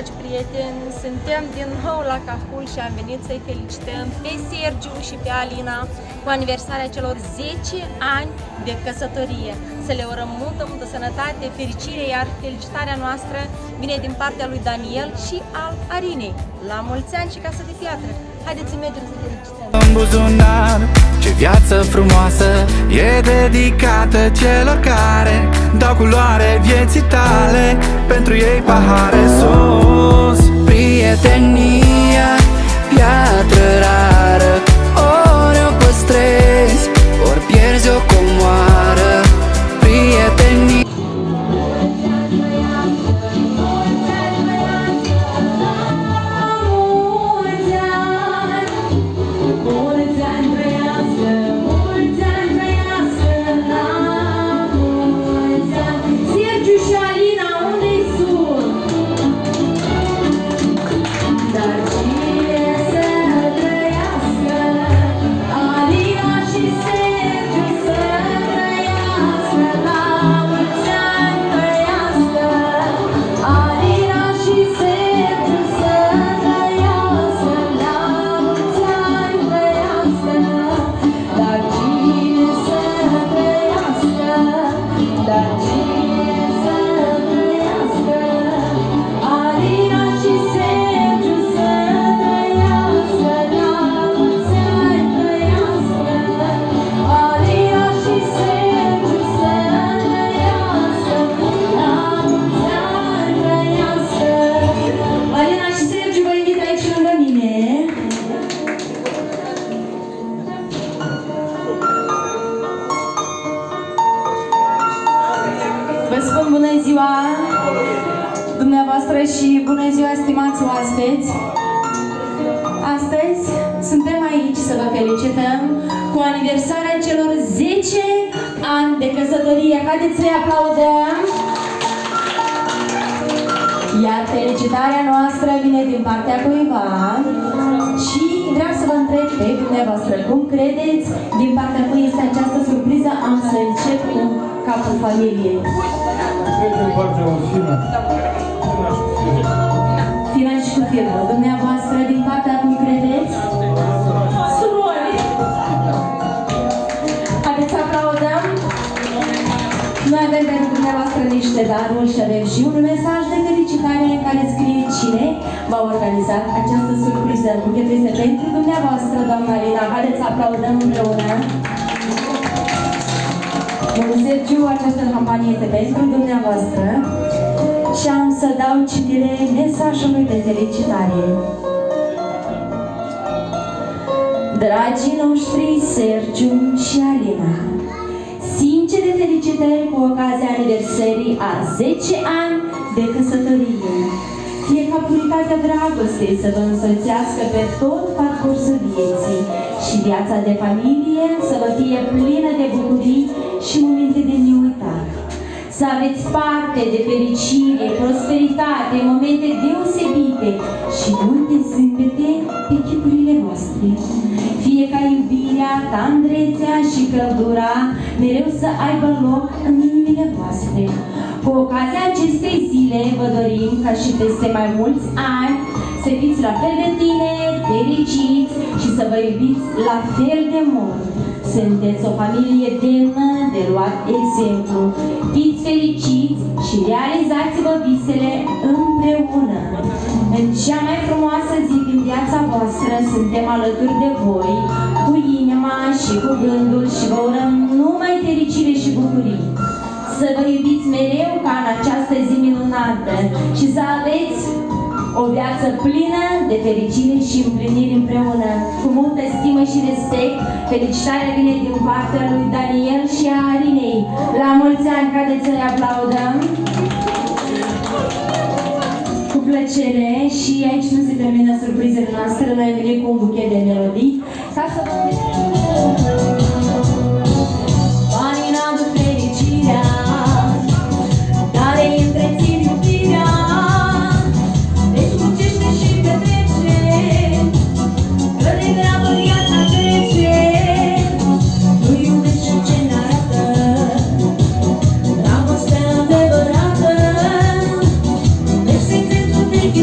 dragi prieteni, suntem din nou la Cahul și am venit să-i felicităm pe Sergiu și pe Alina cu aniversarea celor 10 ani de căsătorie. Să le urăm multă sănătate, fericire, iar felicitarea noastră vine din partea lui Daniel și al Arinei. La mulți ani și casă de piatră! Haideți să mergem să felicităm! În buzunar, ce viață frumoasă e dedicată celor care dau culoare vieții tale, pentru ei pahare sus. Prietenia, piatră rară, ori o păstrezi, ori pierzi o comoară. Prietenia. Vă spun bună ziua dumneavoastră și bună ziua, stimați oaspeți! Astăzi suntem aici să vă felicităm cu aniversarea celor 10 ani de căsătorie. Haideți să-i aplaudăm! Iar felicitarea noastră vine din partea cuiva și vreau să vă întreb pe dumneavoastră cum credeți din partea cui este această surpriză. Am să încep cu capul familiei. Cred că partea o fină. Fina și cu firmă. Dumneavoastră din partea cui credeți? Surori! Haideți să aplaudăm! Noi avem pentru dumneavoastră niște daruri și avem și un mesaj de felicitare în care scrie cine v-a organizat această surpriză. Buchetul este pentru dumneavoastră, doamna Alina. Haideți să aplaudăm împreună! Domnul Sergiu, această campanie este pentru dumneavoastră și am să dau citire mesajului de felicitare. Dragii noștri Sergiu și Alina, sincere felicitări cu ocazia aniversării a 10 ani de căsătorie. Fie ca puritatea dragostei să vă însoțească pe tot parcursul vieții și viața de familie să vă fie plină de bucurii și momente de neuitat. Să aveți parte de fericire, prosperitate, momente deosebite și multe zâmbete pe chipurile voastre. Fie ca iubirea, tandrețea și căldura mereu să aibă loc în inimile voastre. Cu ocazia acestei zile vă dorim ca și peste mai mulți ani să fiți la fel de tineri, fericiți și să vă iubiți la fel de mult. Sunteți o familie demnă de luat exemplu. Fiți fericiți și realizați-vă visele împreună. În cea mai frumoasă zi din viața voastră suntem alături de voi, cu inima și cu gândul și vă urăm numai fericire și bucurii. Să vă iubiți mereu ca în această zi minunată și să aveți o viață plină de fericire și împliniri împreună. Cu multă stimă și respect, felicitarea vine din partea lui Daniel și a Arinei. La mulți ani, haideți să le aplaudăm! Cu plăcere, și aici nu se termină surprizele noastre, noi venim cu un buchet de melodii ca să vă... Banii n-aduc fericirea, dar îi întrețin iubirea. Deci muncește și petrece, că de grabă viața trece. Nu iubește ce ne-arată dragostea adevărată. Deci secretul vechi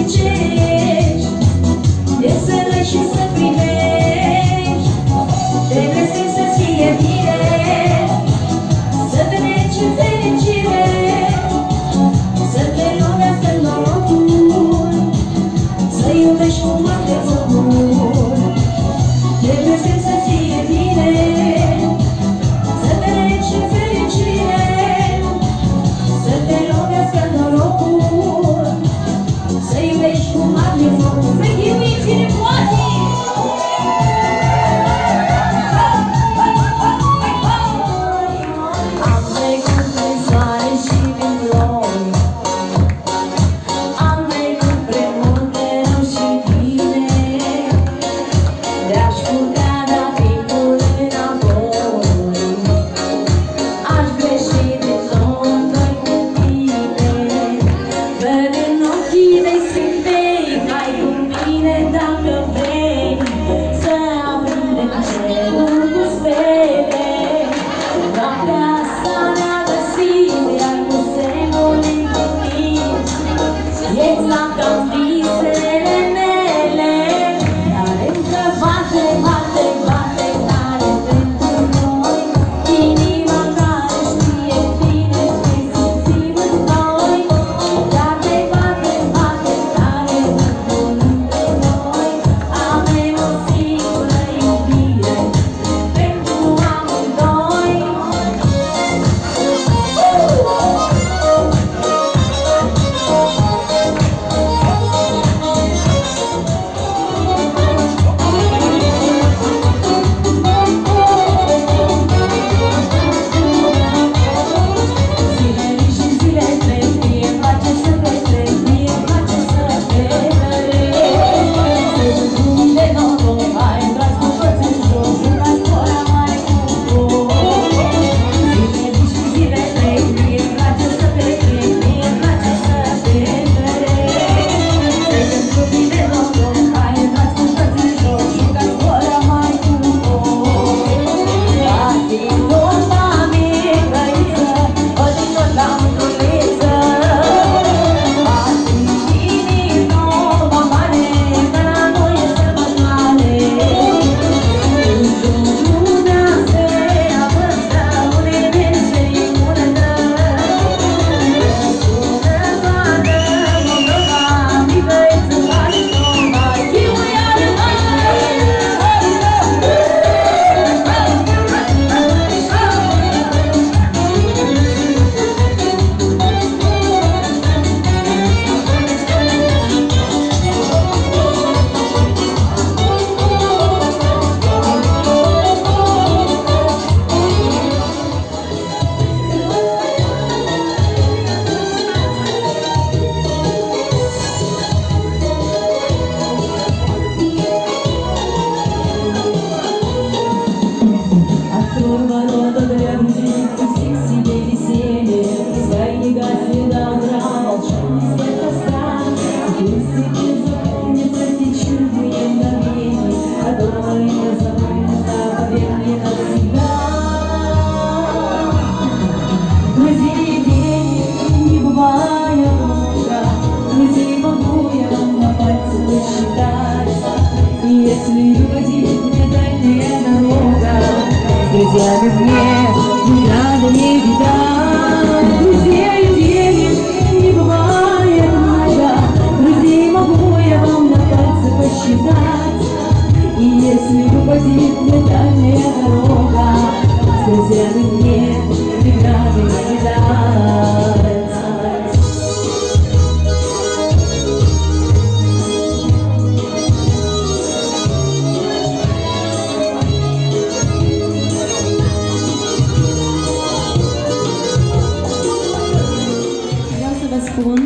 spun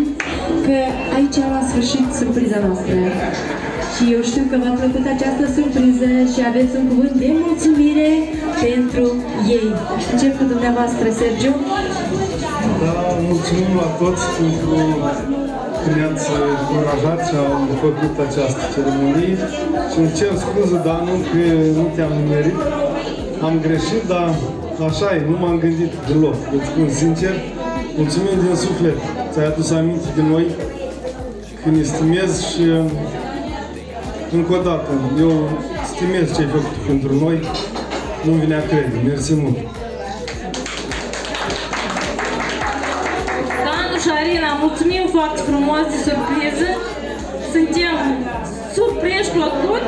că aici la sfârșit surpriza noastră. Și eu știu că v-a plăcut această surpriză și aveți un cuvânt de mulțumire pentru ei. Încep cu dumneavoastră, Sergiu. Da, mulțumim la toți pentru că ne-ați încurajat și am făcut această ceremonie. Și îmi cer scuze, dar nu că nu te-am nimerit. Am greșit, dar așa e, nu m-am gândit deloc. Îți spun sincer, mulțumim din suflet. Ți-ai adus aminte de noi, că ne stimez și încă o dată, eu stimez ce ai făcut pentru noi, nu-mi vine a crede. Mersi mult! Danu și Arina, mulțumim foarte frumos de surpriză. Suntem surprinși plăcut.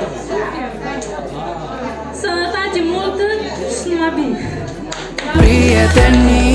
Sănătate multă și numai bine! Prietenie